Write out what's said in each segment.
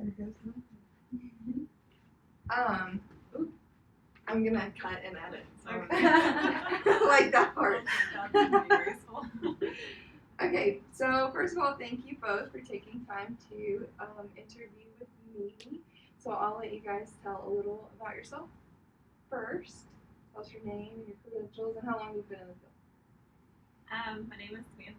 Ooh, I'm gonna cut and edit. So I like that part. Okay, so first of all, thank you both for taking time to interview with me. So I'll let you guys tell a little about yourself first. Tell us your name and your credentials and how long you've been in the field. My name is Samantha.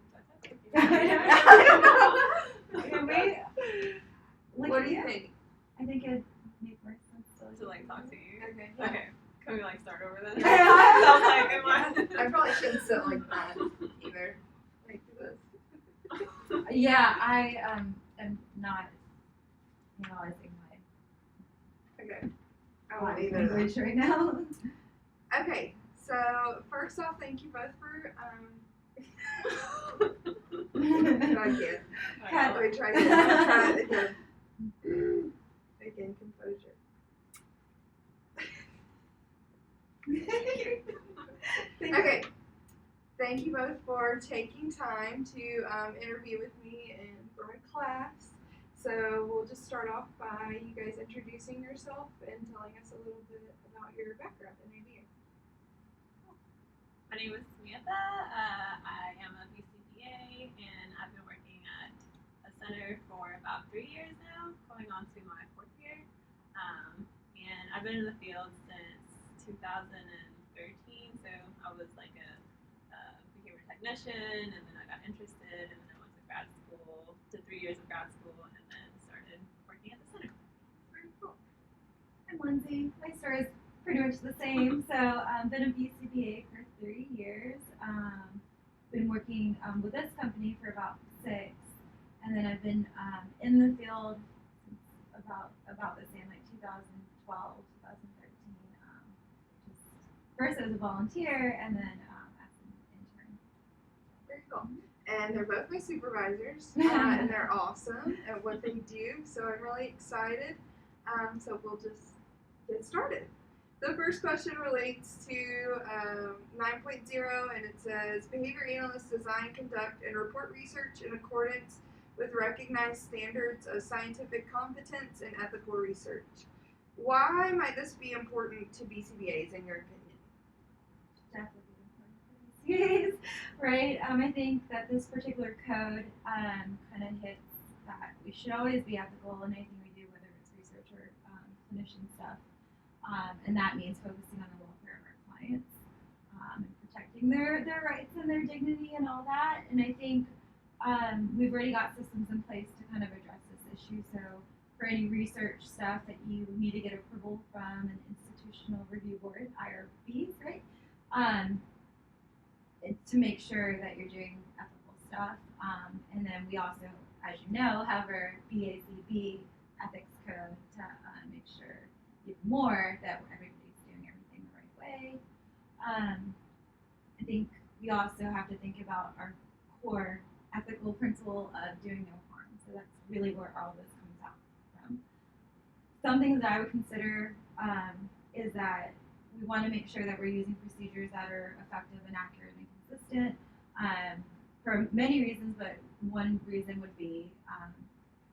What do you think? I think it'd make more sense To like talk to you. Okay. Okay. Can we like start over then? Yeah. Sounds like it I probably shouldn't sit like that either. Like this. Yeah, I am not analyzing Okay. I my won't either. language right now. Okay, so first off, thank you both for try again. Let me try again. Try it again. Again, composure. Okay. Thank you both for taking time to interview with me and for my class. So we'll just start off by you guys introducing yourself and telling us a little bit about your background and idea. My name is Samantha. I am a BCBA and I've been working at a center for about 3 years now, going on to my 4th year. And I've been in the field since 2013, so I was like a behavior technician, and then I got interested, and then I went to grad school, did 3 years of grad school, and then started working at the center. Very cool. I'm Lindsay. My story is pretty much the same. So I've been a BCBA for 3 years. Been working with this company for about 6, and then I've been in the field since about the same, like 2012, 2013. Just first as a volunteer, and then as an intern. Very cool. And they're both my supervisors, and they're awesome at what they do, so I'm really excited. So we'll just get started. The first question relates to 9.0, and it says, behavior analysts design, conduct, and report research in accordance with recognized standards of scientific competence and ethical research. Why might this be important to BCBAs in your opinion? Definitely important for BCBAs, right? I think that this particular code kind of hits that we should always be ethical in anything we do, whether it's research or clinician stuff. And that means focusing on the welfare of our clients and protecting their rights and their dignity and all that. And I think we've already got systems in place to kind of address this issue. So for any research stuff that you need to get approval from an institutional review board, IRBs, right? To make sure that you're doing ethical stuff. And then we also, as you know, have our BACB ethics code to make sure even more that everybody's doing everything the right way. I think we also have to think about our core ethical principle of doing no harm. So that's really where all this comes out from. Some things that I would consider is that we want to make sure that we're using procedures that are effective and accurate and consistent for many reasons, but one reason would be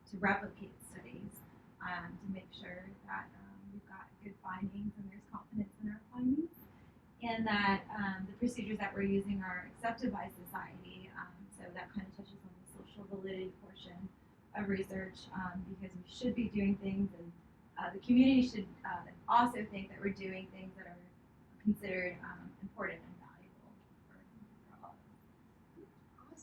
to replicate studies to make sure that we've got good findings and there's confidence in our findings, and that the procedures that we're using are accepted by society. So that kind of touches on the social validity portion of research, because we should be doing things, and the community should also think that we're doing things that are considered important and valuable for all of us.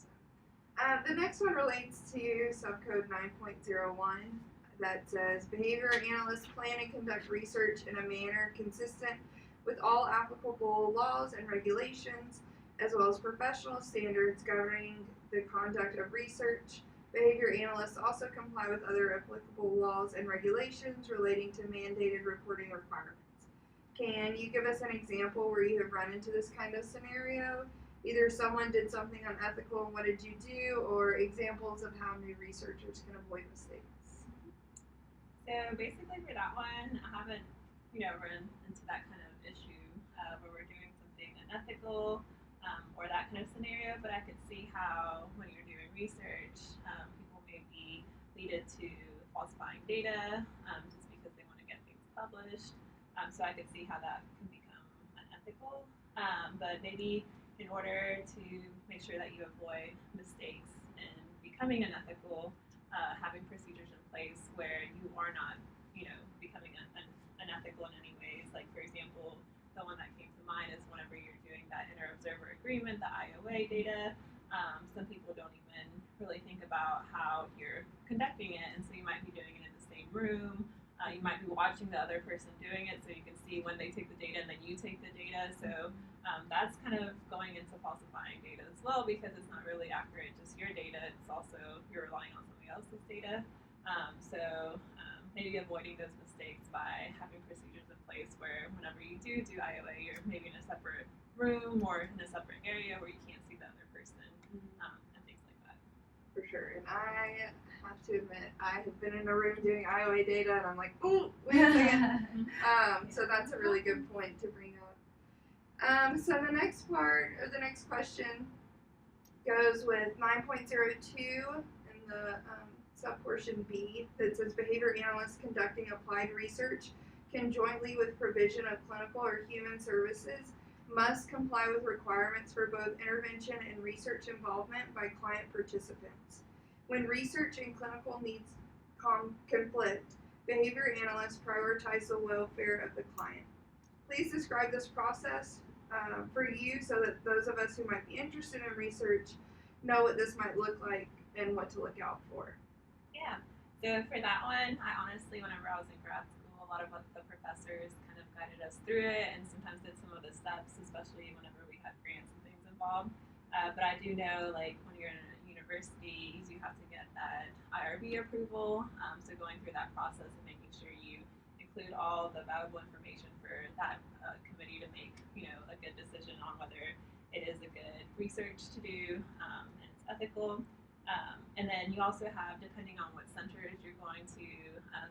Awesome. The next one relates to subcode 9.01 that says behavior analysts plan and conduct research in a manner consistent with all applicable laws and regulations, as well as professional standards governing the conduct of research. Behavior analysts also comply with other applicable laws and regulations relating to mandated reporting requirements. Can you give us an example where you have run into this kind of scenario? Either someone did something unethical and what did you do, or examples of how new researchers can avoid mistakes. So basically for that one, I haven't, run into that kind of issue where we're doing something unethical or that kind of scenario, but I could see how when you're doing research, people may be needed to falsifying data just because they want to get things published. So I could see how that can become unethical. But maybe in order to make sure that you avoid mistakes and becoming unethical, having procedures in place where you are not, becoming unethical in any ways. Like, for example, the one that came to mind is whenever you're doing that inter-observer agreement, the IOA data, some people don't even really think about how you're conducting it, and so you might be doing it in the same room. You might be watching the other person doing it, so you can see when they take the data and then you take the data. So that's kind of going into falsifying data as well, because it's not really accurate, just your data. It's also you're relying on somebody else's data. Maybe avoiding those mistakes by having procedures in place where whenever you do IOA, you're maybe in a separate room or in a separate area where you can't see the other person, and things like that. For sure. And I have to admit, I have been in a room doing IOA data, and I'm like, oh, wait a second. So that's a really good point to bring up. So the next question goes with 9.02 in the subportion B that says behavior analysts conducting applied research conjointly with provision of clinical or human services must comply with requirements for both intervention and research involvement by client participants. When research and clinical needs conflict, behavior analysts prioritize the welfare of the client. Please describe this process for you so that those of us who might be interested in research know what this might look like and what to look out for. Yeah. So for that one, I honestly, whenever I was in grad school, a lot of what the professors kind of guided us through it, and sometimes did some of the steps, especially whenever we had grants and things involved. But I do know, like, when you're in a university, you have to get that IRB approval. So going through that process and making sure you include all the valuable information for that committee to make, a good decision on whether it is a good research to do and it's ethical. And then you also have, depending on what centers you're going to,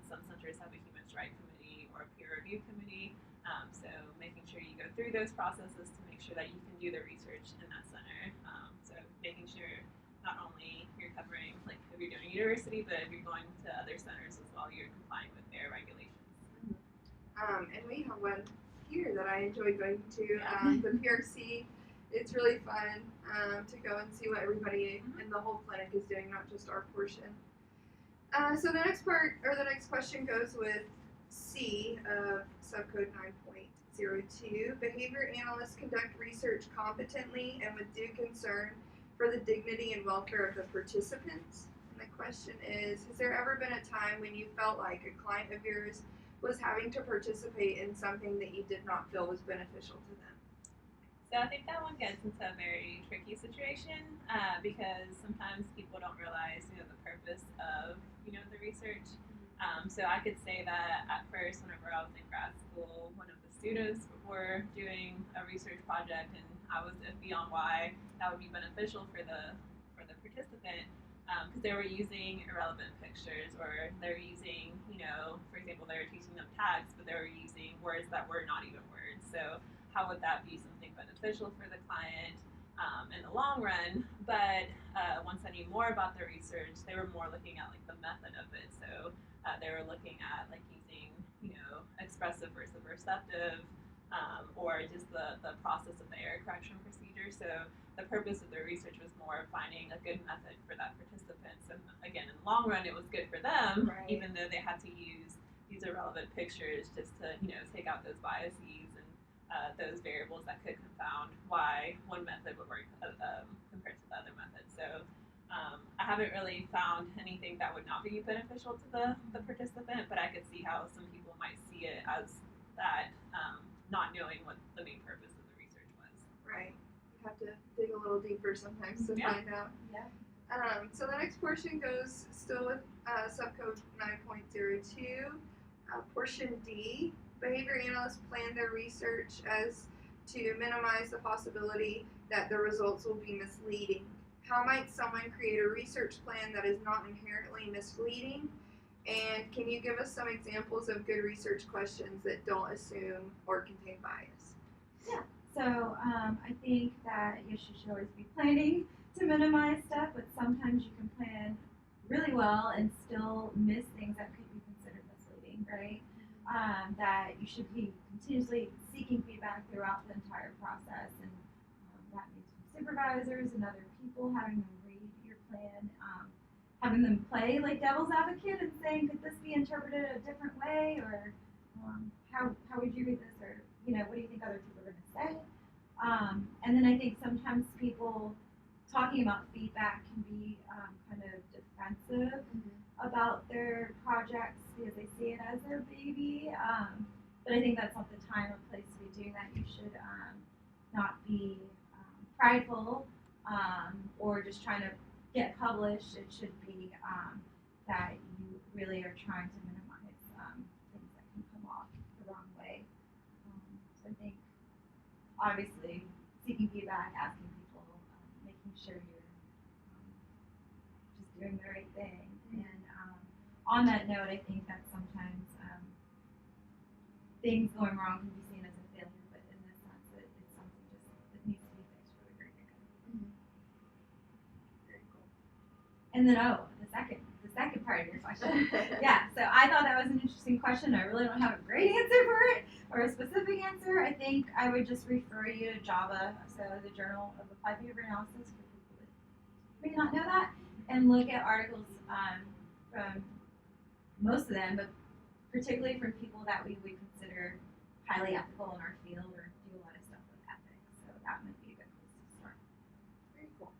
some centers have a human rights committee or a peer review committee. So making sure you go through those processes to make sure that you can do the research in that center. So making sure not only you're covering, like, if you're doing university, but if you're going to other centers as well, you're complying with their regulations. And we have one here that I enjoy going to, the PRC. It's really fun to go and see what everybody in the whole clinic is doing, not just our portion. So the next question goes with C of subcode 9.02. Behavior analysts conduct research competently and with due concern for the dignity and welfare of the participants. And the question is, has there ever been a time when you felt like a client of yours was having to participate in something that you did not feel was beneficial to them? So I think that one gets into a very tricky situation because sometimes people don't realize, the purpose of, the research. So I could say that at first, whenever I was in grad school, one of the students were doing a research project, and I was iffy on why that would be beneficial for the participant, because they were using irrelevant pictures, or they're using, for example, they were teaching them tags, but they were using words that were not even words. So how would that be something beneficial for the client in the long run? But once I knew more about the research, they were more looking at, like, the method of it. So they were looking at, like, using, expressive versus receptive, or just the process of the error correction procedure. So the purpose of the research was more finding a good method for that participant. So again, in the long run, it was good for them, right, even though they had to use these irrelevant pictures just to, take out those biases and those variables that could confound why one method would work compared to the other method. So I haven't really found anything that would not be beneficial to the participant, but I could see how some people might see it as that, not knowing what the main purpose of the research was. Right. You have to dig a little deeper sometimes to find out. Yeah. So the next portion goes still with subcode 9.02. Portion D, behavior analysts plan their research as to minimize the possibility that the results will be misleading. How might someone create a research plan that is not inherently misleading? And can you give us some examples of good research questions that don't assume or contain bias? Yeah. So I think that you should always be planning to minimize stuff, but sometimes you can plan really well and still miss things that that you should be continuously seeking feedback throughout the entire process, and that means from supervisors and other people, having them read your plan, having them play like devil's advocate and saying, could this be interpreted a different way, or how would you read this, or what do you think other people are going to say? And then I think sometimes people talking about feedback can be kind of defensive about their projects because they see it as their baby. But I think that's not the time or place to be doing that. You should not be prideful or just trying to get published. It should be that you really are trying to minimize things that can come off the wrong way. So I think obviously seeking feedback, asking people, making sure you're just doing the right thing. And on that note, I think that sometimes things going wrong can be seen as a failure, but in this sense, it's something just that needs to be fixed for the greater good. Very cool. And then, the second part of your question. Yeah, so I thought that was an interesting question. I really don't have a great answer for it or a specific answer. I think I would just refer you to JAVA, so the Journal of Applied Behavior Analysis, for people that may not know that, and look at articles from most of them, but particularly from people that we would consider highly ethical in our field or do a lot of stuff with ethics. So that might be a good place to start. Very cool.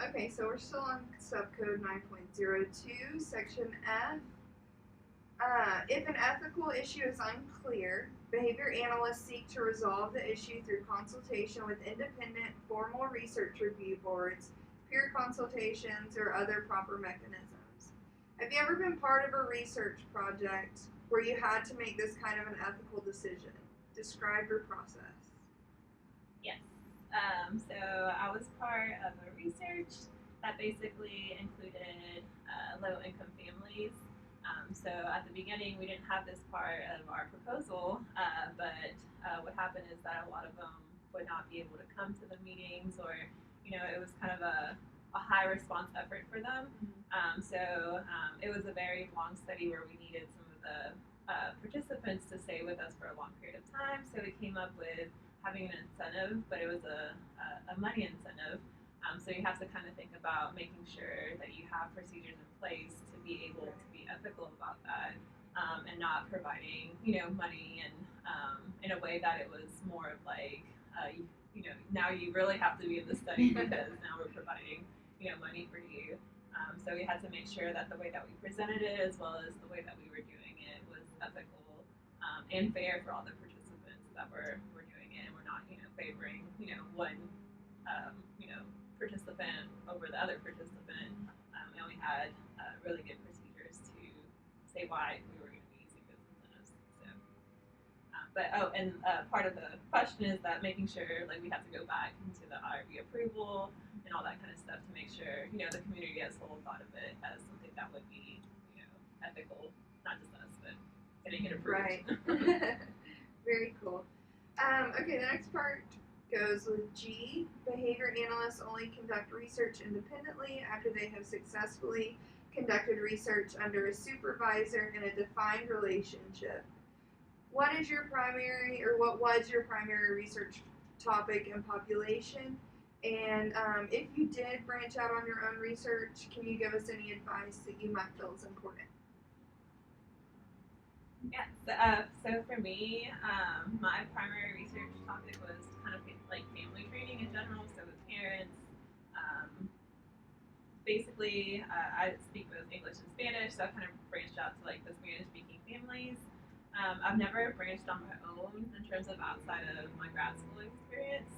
Okay, so we're still on subcode 9.02, section F. If an ethical issue is unclear, behavior analysts seek to resolve the issue through consultation with independent formal research review boards, peer consultations, or other proper mechanisms. Have you ever been part of a research project where you had to make this kind of an ethical decision? Describe your process. Yes. So I was part of a research that basically included low-income families. So at the beginning, we didn't have this part of our proposal, but what happened is that a lot of them would not be able to come to the meetings, or it was kind of a high response effort for them. So it was a very long study where we needed some of the participants to stay with us for a long period of time. So we came up with having an incentive, but it was a money incentive. So you have to kind of think about making sure that you have procedures in place to be able to be ethical about that, and not providing money and in a way that it was more of like now you really have to be in the study because now we're providing money for you. So we had to make sure that the way that we presented it, as well as the way that we were doing it, was ethical and fair for all the participants that were doing it. And we're not favoring one participant over the other participant. And we had really good procedures to say why we were going to be using those incentives. So, part of the question is that making sure we have to go back into the IRB approval and all that kind of stuff to make sure the community as a whole thought of it as something that would be ethical, not just us, but getting it approved. Right. Very cool. Okay, the next part goes with G. Behavior analysts only conduct research independently after they have successfully conducted research under a supervisor in a defined relationship. What was your primary research topic and population? And if you did branch out on your own research, can you give us any advice that you might feel is important? Yeah, so for me, my primary research topic was kind of like family training in general, so with parents. Basically, I speak both English and Spanish, so I kind of branched out to the Spanish-speaking families. I've never branched on my own in terms of outside of my grad school experience,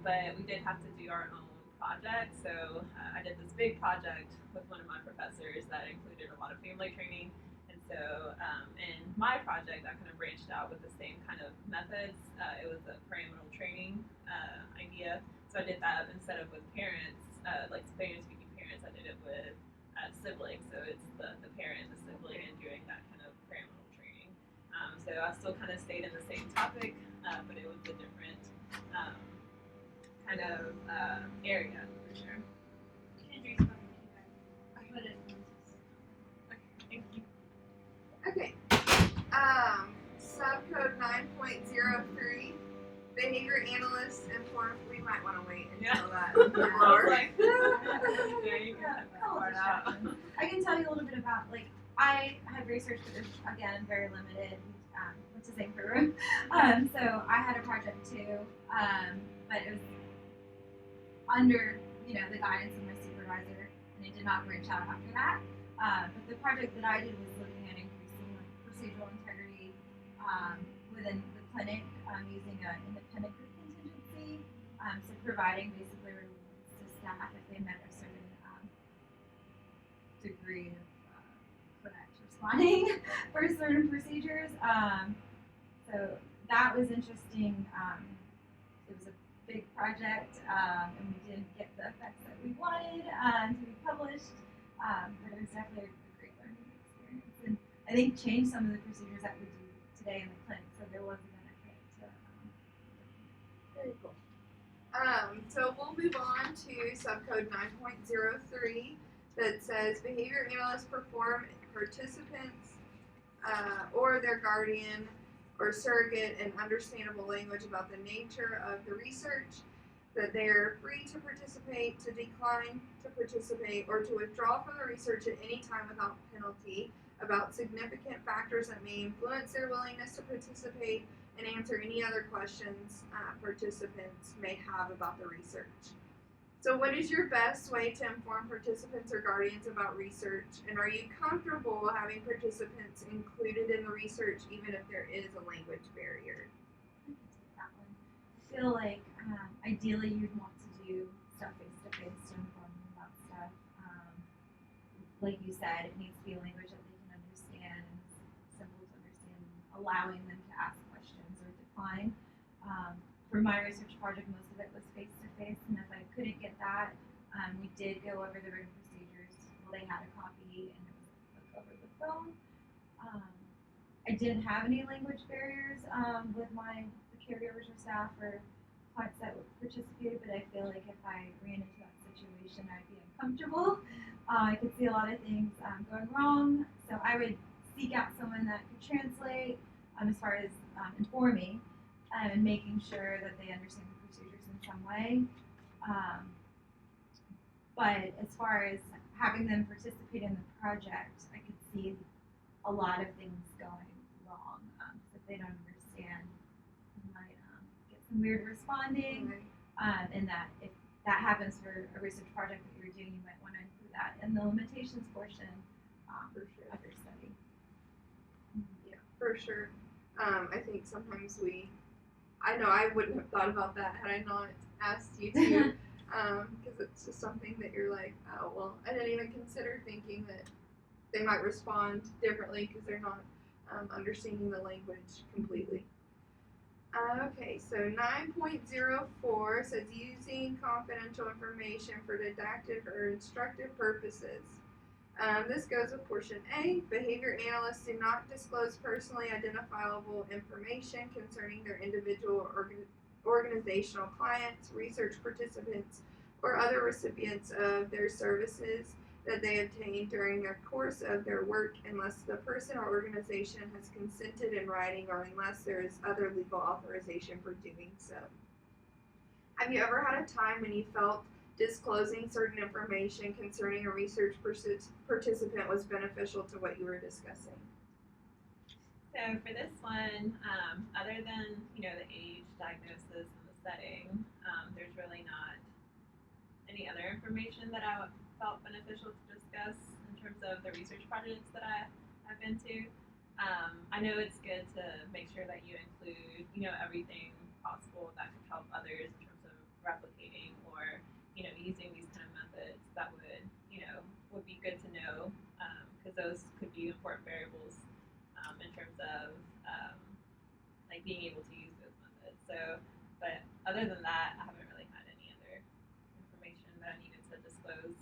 but we did have to do our own project. So I did this big project with one of my professors that included a lot of family training. And so in my project, I kind of branched out with the same kind of methods. It was a pyramidal training idea. So I did that instead of with parents, like Spanish-speaking parents, I did it with siblings. So it's the parent, the sibling, and doing that kind of pyramidal training. So I still kind of stayed in the same topic, but it was a different kind of area for sure. Okay. Subcode 9.03, behavior analysts inform. We might want to wait until that. I was like, Yeah, you can cut that couple part out. distractions. I can tell you a little bit about, like, I have research, but it's, again, very limited. What's the same for room? So I had a project too, but it was under, the guidance of my supervisor, and it did not branch out after that. But the project that I did was looking at increasing procedural integrity within the clinic using an independent group contingency. So providing basically rewards to staff if they met a certain degree of correct responding for certain procedures. So that was interesting. It was a big project, and we didn't get the effects that we wanted to be published. But it was definitely a great learning experience, and I think changed some of the procedures that we do today in the clinic. So there was a benefit to. Very cool. So we'll move on to subcode 9.03 that says behavior analysts perform participants or their guardian or surrogate in understandable language about the nature of the research, that they are free to participate, to decline to participate, or to withdraw from the research at any time without penalty, about significant factors that may influence their willingness to participate, and answer any other questions participants may have about the research. So what is your best way to inform participants or guardians about research, and are you comfortable having participants included in the research even if there is a language barrier? That one. I feel like ideally you'd want to do stuff face-to-face to inform them about stuff. Like you said, it needs to be a language that they can understand and it's simple to understand, allowing them to ask questions or decline. For my research project, most of it was face-to-face, and if I couldn't get that, we did go over the written procedures. Well, they had a copy, and it was over the phone. I didn't have any language barriers with the caregivers or staff or clients that participated, but I feel like if I ran into that situation, I'd be uncomfortable. I could see a lot of things going wrong, so I would seek out someone that could translate as far as informing and making sure that they understand the procedures in some way. But as far as having them participate in the project, I could see a lot of things going wrong. If they don't understand, you might get some weird responding, and that if that happens for a research project that you're doing, you might want to include that in the limitations portion For sure. of your study. Yeah, for sure. I think sometimes I know I wouldn't have thought about that had I not asked you to, because it's just something that you're like, oh, well, I didn't even consider thinking that they might respond differently because they're not understanding the language completely. Okay, so 9.04 says using confidential information for didactic or instructive purposes. This goes with portion A. Behavior analysts do not disclose personally identifiable information concerning their individual organizational clients, research participants, or other recipients of their services that they obtain during the course of their work unless the person or organization has consented in writing or unless there is other legal authorization for doing so. Have you ever had a time when you felt disclosing certain information concerning a research participant was beneficial to what you were discussing? So for this one, other than the age, diagnosis, and the setting, there's really not any other information that I felt beneficial to discuss in terms of the research projects that I've been to. I know it's good to make sure that you include everything possible that could help others in terms of replicating or using these kind of methods that would be good to know because those could be important variables in terms of like being able to use those methods. So, but other than that, I haven't really had any other information that I needed to disclose,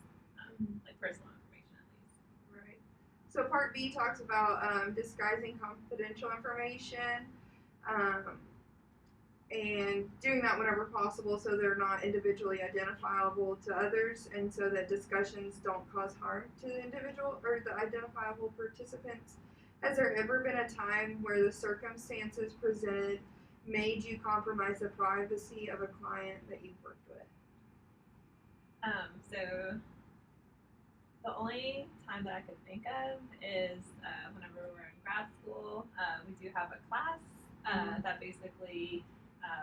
like personal information at least. Right. So part B talks about disguising confidential information and doing that whenever possible so they're not individually identifiable to others and so that discussions don't cause harm to the individual or the identifiable participants. Has there ever been a time where the circumstances presented made you compromise the privacy of a client that you've worked with? So the only time that I could think of is whenever we were in grad school. We do have a class that basically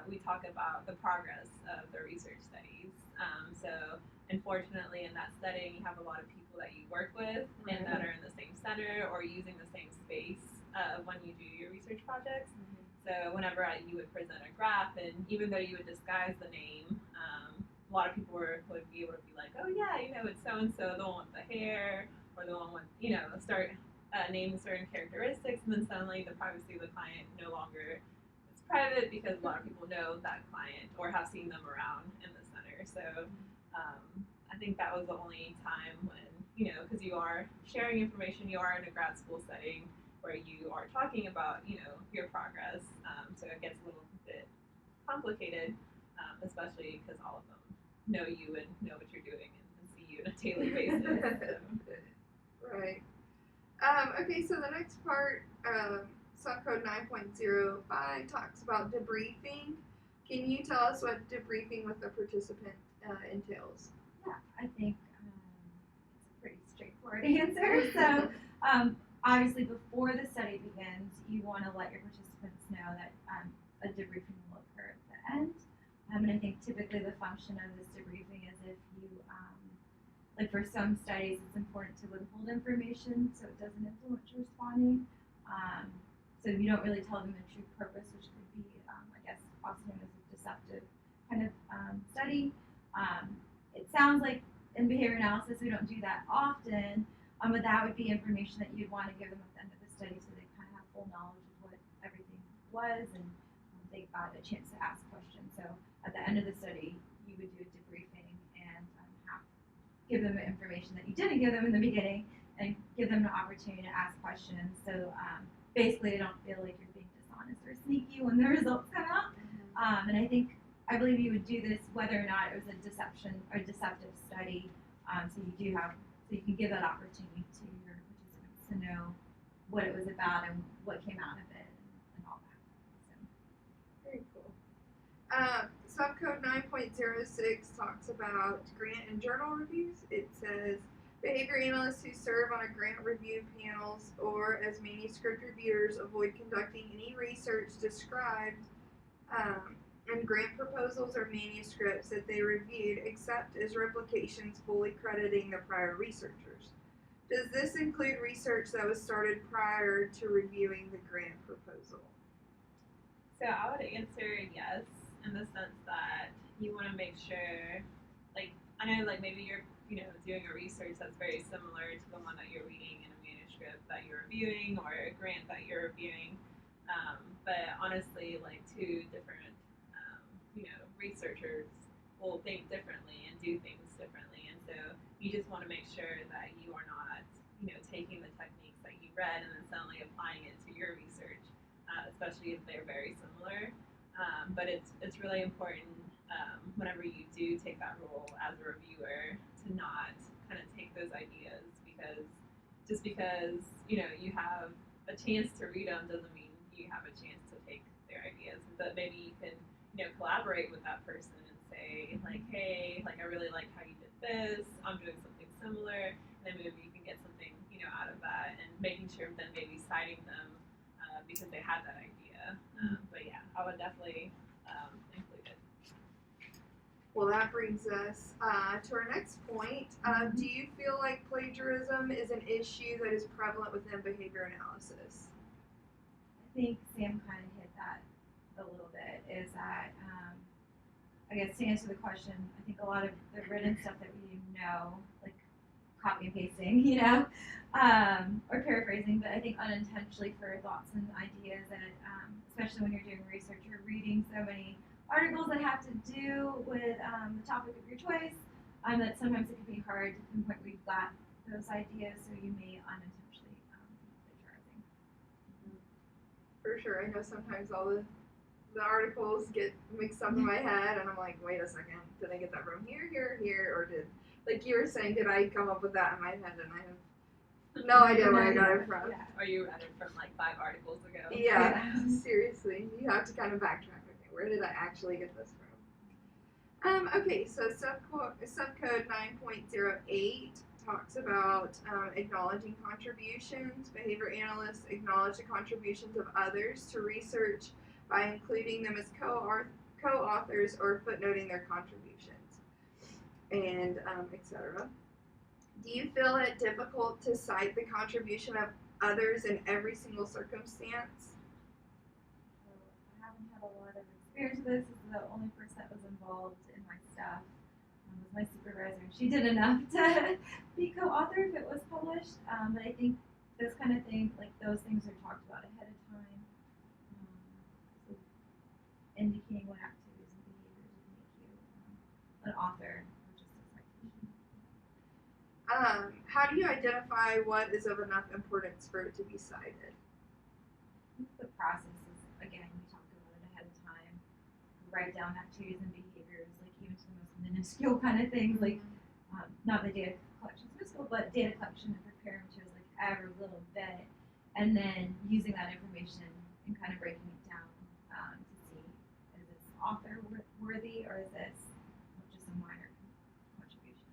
we talk about the progress of the research studies. So unfortunately, in that setting, you have a lot of people that you work with and that are in the same center or using the same space when you do your research projects. So whenever you would present a graph, and even though you would disguise the name, a lot of people would be able to be like, oh yeah, it's so and so, the one with the hair, or the one with, start naming certain characteristics, and then suddenly the privacy of the client no longer is private because a lot of people know that client or have seen them around in the center. So I think that was the only time when, because you are sharing information, you are in a grad school setting where you are talking about, your progress. So it gets a little bit complicated, especially because all of them know you and know what you're doing and see you on a daily basis. So. Right. Okay, so the next part, subcode 9.05 talks about debriefing. Can you tell us what debriefing with the participant entails? Yeah, I think it's a pretty straightforward answer. So obviously before the study begins, you want to let your participants know that a debriefing will occur at the end. And I think typically the function of this debriefing is if you, like for some studies, it's important to withhold information so it doesn't influence your responding. So you don't really tell them the true purpose, which could be, I guess, also known as a deceptive kind of study. It sounds like in behavior analysis we don't do that often, but that would be information that you'd want to give them at the end of the study so they kind of have full knowledge of what everything was and they got a chance to ask questions. So at the end of the study, you would do a debriefing and give them information that you didn't give them in the beginning and give them an opportunity to ask questions. So basically, they don't feel like you're being dishonest or sneaky when the results come out. And I believe you would do this whether or not it was a deception or deceptive study. So you can give that opportunity to your participants to know what it was about and what came out of it and all that. So. Very cool. Subcode 9.06 talks about grant and journal reviews. It says behavior analysts who serve on a grant review panels or as manuscript reviewers avoid conducting any research described in grant proposals or manuscripts that they reviewed except as replications fully crediting the prior researchers. Does this include research that was started prior to reviewing the grant proposal? So I would answer yes, in the sense that you want to make sure, like, I know, like, maybe you're, doing a research that's very similar to the one that you're reading in a manuscript that you're reviewing or a grant that you're reviewing, but honestly, like, two different, researchers will think differently and do things differently, and so you just want to make sure that you are not, taking the techniques that you read and then suddenly applying it to your research, especially if they're very similar. But it's really important whenever you do take that role as a reviewer to not kind of take those ideas because just because you have a chance to read them doesn't mean you have a chance to take their ideas. But maybe you can collaborate with that person and say like, hey, like I really like how you did this. I'm doing something similar, and then maybe you can get something out of that, and making sure then maybe citing them because they had that idea. But yeah, I would definitely include it. Well, that brings us to our next point. Do you feel like plagiarism is an issue that is prevalent within behavior analysis? I think Sam kind of hit that a little bit, is that, I guess to answer the question, I think a lot of the written stuff that we know, like copy and pasting, or paraphrasing, but I think unintentionally for thoughts and ideas that, especially when you're doing research, you're reading so many articles that have to do with the topic of your choice, that sometimes it can be hard to pinpoint where you got those ideas, so you may unintentionally be plagiarizing. For sure. I know sometimes all the articles get mixed up in my head, and I'm like, wait a second, did I get that from here, or did, like you were saying, did I come up with that in my head? And I have No idea where I got it from. Yeah. Or you read it from like 5 articles ago. Yeah, seriously. You have to kind of backtrack. Okay, where did I actually get this from? Okay, so subcode 9.08 talks about acknowledging contributions. Behavior analysts acknowledge the contributions of others to research by including them as co-authors or footnoting their contributions, and etc. Do you feel it difficult to cite the contribution of others in every single circumstance? So I haven't had a lot of experience with this. This is the only person that was involved in my stuff. Was my supervisor. She did enough to be co-author if it was published. But I think this kind of thing, like those things are talked about ahead of time. So indicating what activities and behaviors would make you an author or just a citation. How do you identify what is of enough importance for it to be cited? I think the process is, again, we talked about it ahead of time. Write down activities and behaviors, like even to the most minuscule kind of things, like not the data collection is minuscule, but data collection and prepare materials, like every little bit, and then using that information and kind of breaking it down to see, is this author worthy or is this just a minor contribution?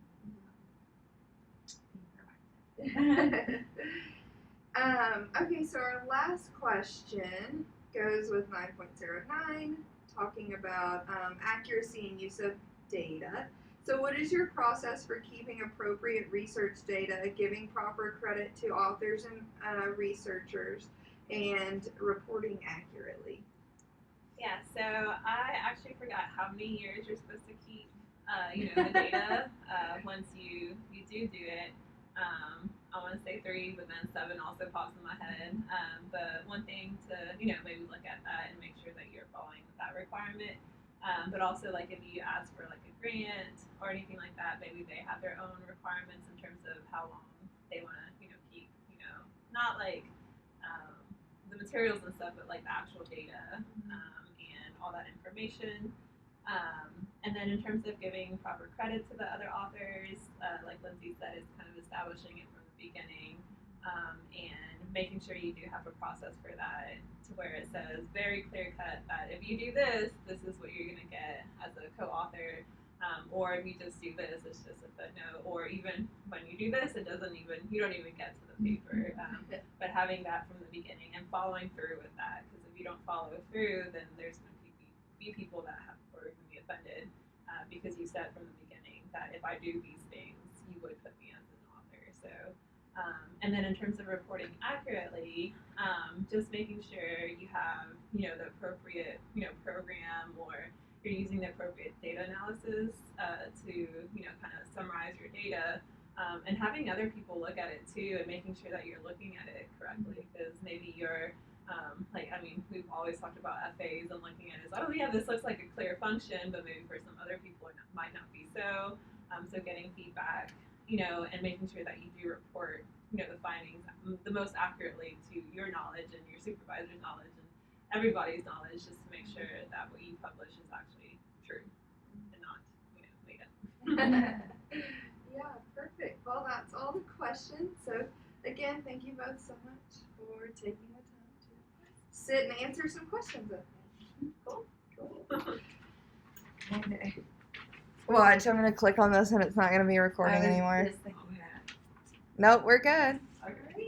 Okay, so our last question goes with 9.09, talking about accuracy and use of data. So what is your process for keeping appropriate research data, giving proper credit to authors and researchers, and reporting accurately? Yeah, so I actually forgot how many years you're supposed to keep, the data once you do it. I want to say 3, but then 7 also pops in my head. But one thing to, maybe look at that and make sure that you're following that requirement. But also, like, if you ask for, like, a grant or anything like that, maybe they have their own requirements in terms of how long they want to, keep, not, like, the materials and stuff, but, like, the actual data and all that information. And then in terms of giving proper credit to the other authors, like Lindsay said, it's kind of establishing it from the beginning and making sure you do have a process for that to where it says very clear cut that if you do this, this is what you're going to get as a co-author. Or if you just do this, it's just a footnote. Or even when you do this, you don't even get to the paper. But having that from the beginning and following through with that, because if you don't follow through, then there's going to be people that are going to be offended because you said from the beginning that if I do these things, you would put me as an author. So, and then in terms of reporting accurately, just making sure you have, the appropriate, program, or you're using the appropriate data analysis to, kind of summarize your data, and having other people look at it too, and making sure that you're looking at it correctly, because maybe you're we've always talked about FAs and looking at it as, oh yeah, this looks like a clear function, but maybe for some other people it might not be so. So getting feedback, and making sure that you do report, the findings the most accurately to your knowledge and your supervisor's knowledge and everybody's knowledge, just to make sure that what you publish is actually true and not, made up. Yeah, perfect. Well, that's all the questions. So again, thank you both so much for taking the time to sit and answer some questions with me. Cool. Okay. Watch, I'm gonna click on this and it's not gonna be recording anymore. Just thinking that. Nope, we're good. Okay.